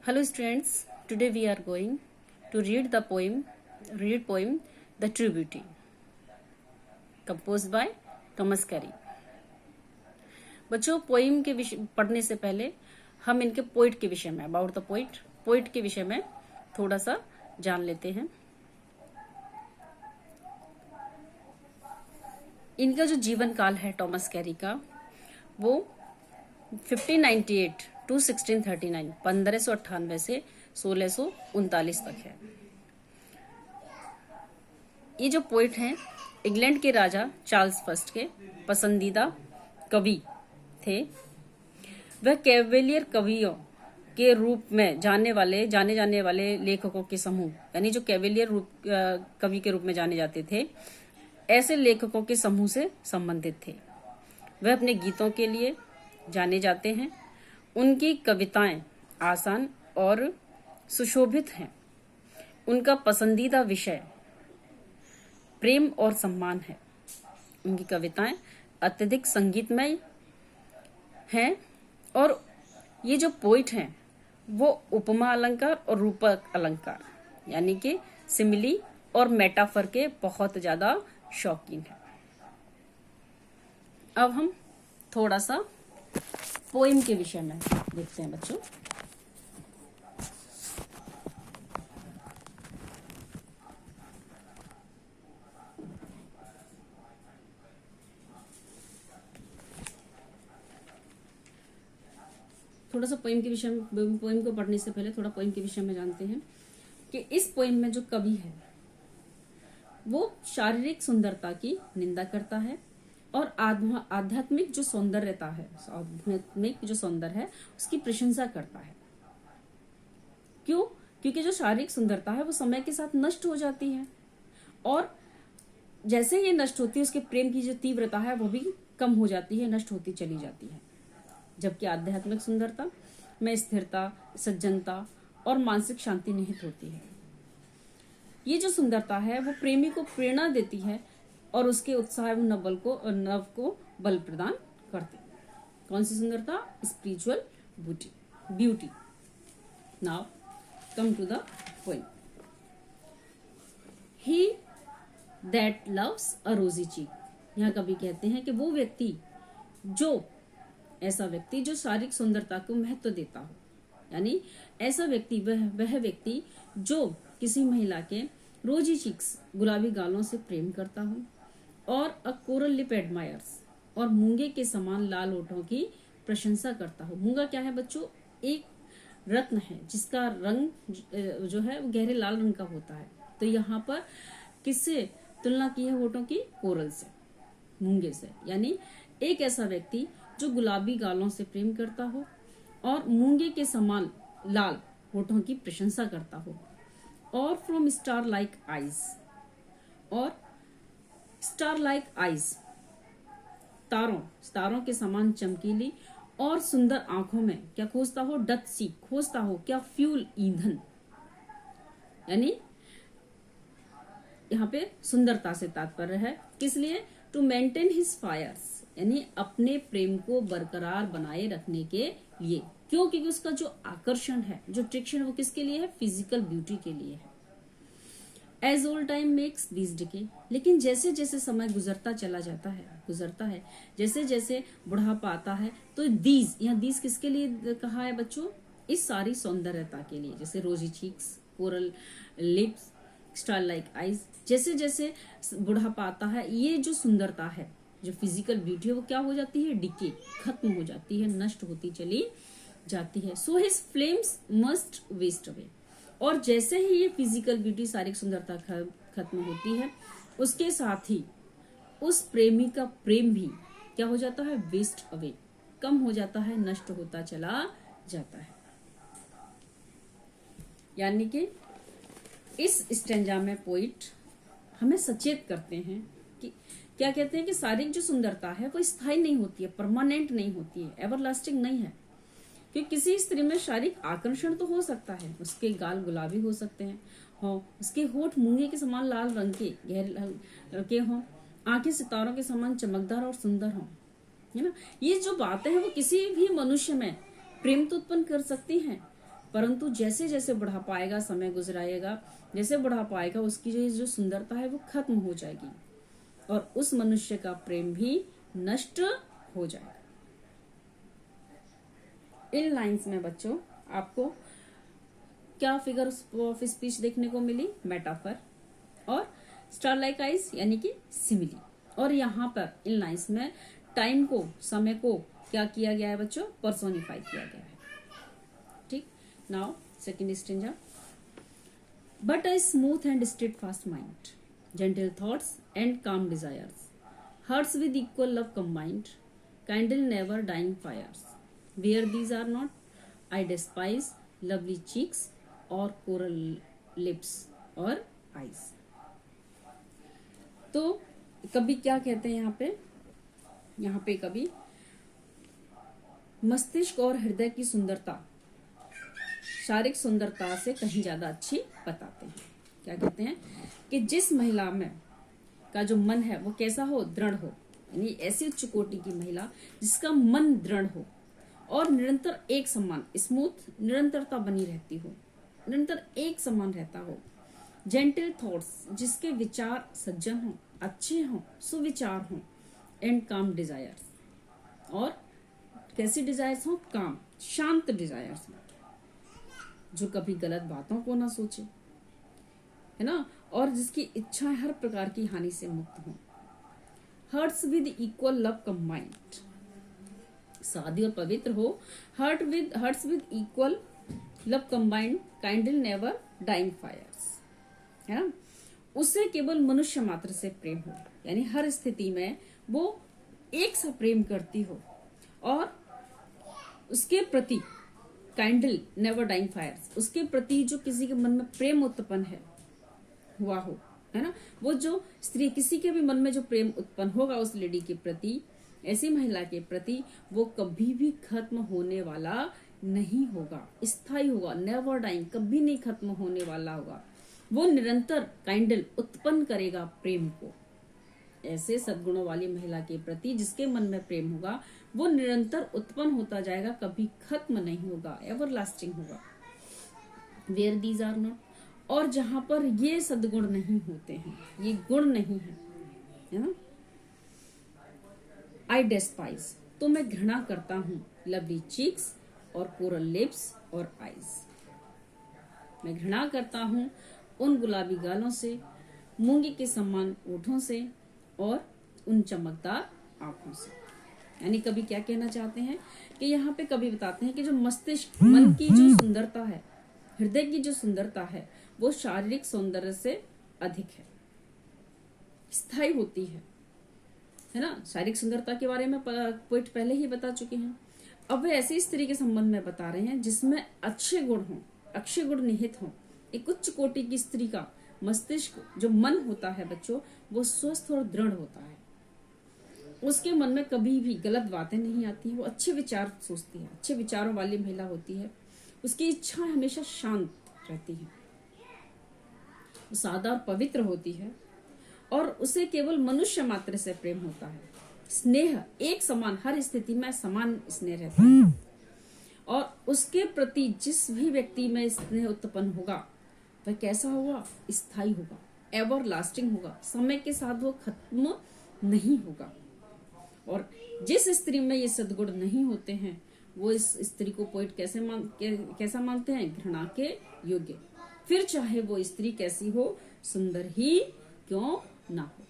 Hello students, today we are going to read poem The True Beauty, composed by Thomas Carey. बच्चों, poem के विषय पढ़ने से पहले हम इनके पोइट के विषय में अबाउट द पोइट के विषय में थोड़ा सा जान लेते हैं। इनका जो जीवन काल है टॉमस कैरी का, वो 1598 टू 1639 1598 से 1639 तक है। ये जो पोइट हैं इंग्लैंड के राजा चार्ल्स फर्स्ट के पसंदीदा कवि थे। वह कैवेलियर कवियों के रूप में जाने जाने वाले लेखकों के समूह, यानी जो कैवेलियर कवि के रूप में जाने जाते थे, ऐसे लेखकों के समूह से संबंधित थे। वह अपने गीतों के लिए जाने जाते हैं। उनकी कविताएं आसान और सुशोभित हैं। उनका पसंदीदा विषय प्रेम और सम्मान है। उनकी कविताएं अत्यधिक संगीतमय हैं और ये जो पोइट हैं वो उपमा अलंकार और रूपक अलंकार यानी कि सिमिली और मेटाफर के बहुत ज्यादा शौकीन हैं। अब हम थोड़ा सा पोइम के विषय में देखते हैं बच्चों। थोड़ा सा पोइम को पढ़ने से पहले थोड़ा पोइम के विषय में जानते हैं कि इस पोइम में जो कवि है वो शारीरिक सुंदरता की निंदा करता है और आध्यात्मिक जो सौंदर्यता है, आध्यात्मिक जो सौंदर्य है उसकी प्रशंसा करता है। क्यों? क्योंकि जो शारीरिक सुंदरता है वो समय के साथ नष्ट हो जाती है और जैसे ये नष्ट होती है उसके प्रेम की जो तीव्रता है वो भी कम हो जाती है, नष्ट होती चली जाती है। जबकि आध्यात्मिक सुंदरता में स्थिरता, सज्जनता और मानसिक शांति निहित होती है। ये जो सुंदरता है वो प्रेमी को प्रेरणा देती है और उसके उत्साह एवं नव को बल प्रदान करती है। कौन सी सुंदरता? Spiritual beauty. Now come to the point. He that loves a rosy cheek. यहाँ कवि कहते हैं कि वो व्यक्ति ऐसा व्यक्ति जो शारीरिक सुंदरता को महत्व देता हो, यानी ऐसा व्यक्ति वह व्यक्ति जो किसी महिला के रोजी चीक्स गुलाबी गालों से प्रेम करता हो और अ कोरल लिप एडमायर्स और मूंगे के समान लाल होठों की प्रशंसा करता हो। मूंगा क्या है बच्चों? एक रत्न है जिसका रंग जो है वो गहरे लाल रंग का होता है। तो यहाँ पर किससे तुलना की है होठों की? कोरल से, मूंगे से। यानी एक ऐसा व्यक्ति जो गुलाबी गालों से प्रेम करता हो और मूंगे के समान लाल होठों की प्रशंसा करता हो और फ्रॉम स्टार लाइक आईज, और स्टार लाइक आईज तारों के समान चमकीली और सुंदर आंखों में क्या खोजता हो? डथ सीक, खोजता हो क्या? फ्यूल, ईंधन। यानी यहाँ पे सुंदरता से तात्पर्य है किस लिए? टू मेंटेन हिज फायर्स, यानी अपने प्रेम को बरकरार बनाए रखने के लिए। क्यों? क्योंकि उसका जो आकर्षण है, जो अट्रैक्शन है वो किसके लिए है? फिजिकल ब्यूटी के लिए है। As old time makes these decay, लेकिन जैसे जैसे समय गुजरता है, जैसे जैसे बुढ़ापा आता है, तो यहाँ दीज किसके लिए कहा है बच्चों? इस सारी सौंदर्यता के लिए। जैसे रोजी cheeks, coral lips, star like eyes, जैसे जैसे बुढ़ापा आता है, ये जो सुंदरता है, जो फिजिकल ब्यूटी है वो क्या हो जाती है? डिके, खत्म हो जाती है, नष्ट होती चली जाती है। So his flames must waste away, और जैसे ही ये फिजिकल ब्यूटी, शारीरिक सुंदरता खत्म होती है, उसके साथ ही उस प्रेमी का प्रेम भी क्या हो जाता है? वेस्ट अवे, कम हो जाता है, नष्ट होता चला जाता है। यानी कि इस स्टेंजा में पोइट हमें सचेत करते हैं कि क्या कहते हैं कि शारीरिक जो सुंदरता है वो स्थायी नहीं होती है, परमानेंट नहीं होती है, एवरलास्टिंग नहीं है। कि किसी स्त्री में शारीरिक आकर्षण तो हो सकता है, उसके गाल गुलाबी हो सकते हैं, उसके होठ मूंगे के समान लाल रंग के गहरे के हों, आंखें सितारों के समान चमकदार और सुंदर हों, है ना। ये जो बातें हैं वो किसी भी मनुष्य में प्रेम तो उत्पन्न कर सकती हैं, परंतु जैसे जैसे बुढ़ापा आएगा, समय गुजराएगा, जैसे बुढ़ापा आएगा उसकी जो सुंदरता है वो खत्म हो जाएगी और उस मनुष्य का प्रेम भी नष्ट हो जाएगा। इन लाइंस में बच्चों आपको क्या फिगर ऑफ स्पीच देखने को मिली? मेटाफर और स्टार लाइक आइज यानी कि सिमिली। और यहाँ पर इन लाइंस में टाइम को, समय को क्या किया गया है बच्चों? पर्सोनिफाई किया गया है। ठीक, now second stanza. But a smooth and steadfast mind, gentle thoughts and calm desires, hearts with equal love combined, kindle never dying fires, where these are not, I despise lovely cheeks or coral lips or eyes। तो कभी क्या कहते हैं यहाँ पे कभी मस्तिष्क और हृदय की सुंदरता शारीरिक सुंदरता से कहीं ज्यादा अच्छी बताते हैं। क्या कहते हैं कि जिस महिला में का जो मन है वो कैसा हो? दृढ़ हो, यानी ऐसी उच्च कोटि की महिला जिसका मन दृढ़ हो और निरंतर एक समान, स्मूथ, निरंतरता बनी रहती हो, निरंतर एक समान रहता हो। जेंटल थॉट्स, जिसके विचार सज्जन हो, अच्छे हो, सुविचार हो। एंड काम डिजायर्स, और कैसी डिजायर्स हो? काम, शांत डिजायर्स हो, जो कभी गलत बातों को ना सोचे, है ना, और जिसकी इच्छाएं हर प्रकार की हानि से मुक्त हो। Hearts with equal love combined, शादी और पवित्र हो। Hearts with equal love combined, kindle never dying fires, है ना। उसे केवल मनुष्य मात्र से प्रेम हो, यानी हर स्थिति में वो एक सा प्रेम करती हो और उसके प्रति काइंडल नेवर डाइंग फायर्स, उसके प्रति जो किसी के मन में प्रेम उत्पन्न है हुआ हो, है ना, वो जो स्त्री, किसी के भी मन में जो प्रेम उत्पन्न होगा उस लेडी के प्रति, ऐसी महिला के प्रति, वो कभी भी खत्म होने वाला नहीं होगा, स्थायी होगा, नेवर डाइंग, कभी नहीं खत्म होने वाला होगा। वो निरंतर काइंडल उत्पन्न करेगा प्रेम को। ऐसे सद्गुणों वाली महिला के प्रति जिसके मन में प्रेम होगा वो निरंतर उत्पन्न होता जाएगा, कभी खत्म नहीं होगा, एवर लास्टिंग होगा। वेयर दीज आर नॉट, और जहां पर ये सद्गुण नहीं होते हैं, ये गुण नहीं है ना, आई डेस्पाइज, तो मैं घृणा करता हूँ, लवली चीक्स और कोरल लिप्स और आईज, मैं घृणा करता हूँ उन गुलाबी गालों से, मूंगी के समान ओठों से और उन चमकदार आंखों से। यानी कभी क्या कहना चाहते हैं कि यहाँ पे कभी बताते हैं कि जो मस्तिष्क, मन की जो सुंदरता है, हृदय की जो सुंदरता है, वो शारीरिक सौंदर्य से अधिक है, स्थायी होती है ना। शारीरिक सुंदरता के बारे में पोइट पहले ही बता चुके हैं। अब वे ऐसी स्त्री के संबंध में बता रहे हैं जिसमें अच्छे गुण हों, अक्षय गुण निहित हों। एक उच्च कोटि की स्त्री का मस्तिष्क, जो मन होता है बच्चों, वो स्वस्थ और दृढ़ होता है। उसके मन में कभी भी गलत बातें नहीं आती है, वो अच्छे विचार सोचती है, अच्छे विचारों वाली महिला होती है। उसकी इच्छा हमेशा शांत रहती है, सादा और पवित्र होती है और उसे केवल मनुष्य मात्र से प्रेम होता है। स्नेह एक समान, हर स्थिति में समान स्नेह रहता है और उसके प्रति जिस भी व्यक्ति में स्नेह उत्पन्न होगा वह कैसा होगा? स्थायी होगा, एवर लास्टिंग होगा, समय के साथ वो खत्म नहीं होगा। और जिस स्त्री में ये सद्गुण नहीं होते हैं वो इस स्त्री को पोइट कैसा मानते हैं? घृणा के योग्य। फिर चाहे वो स्त्री कैसी हो, सुंदर ही क्यों ना हो।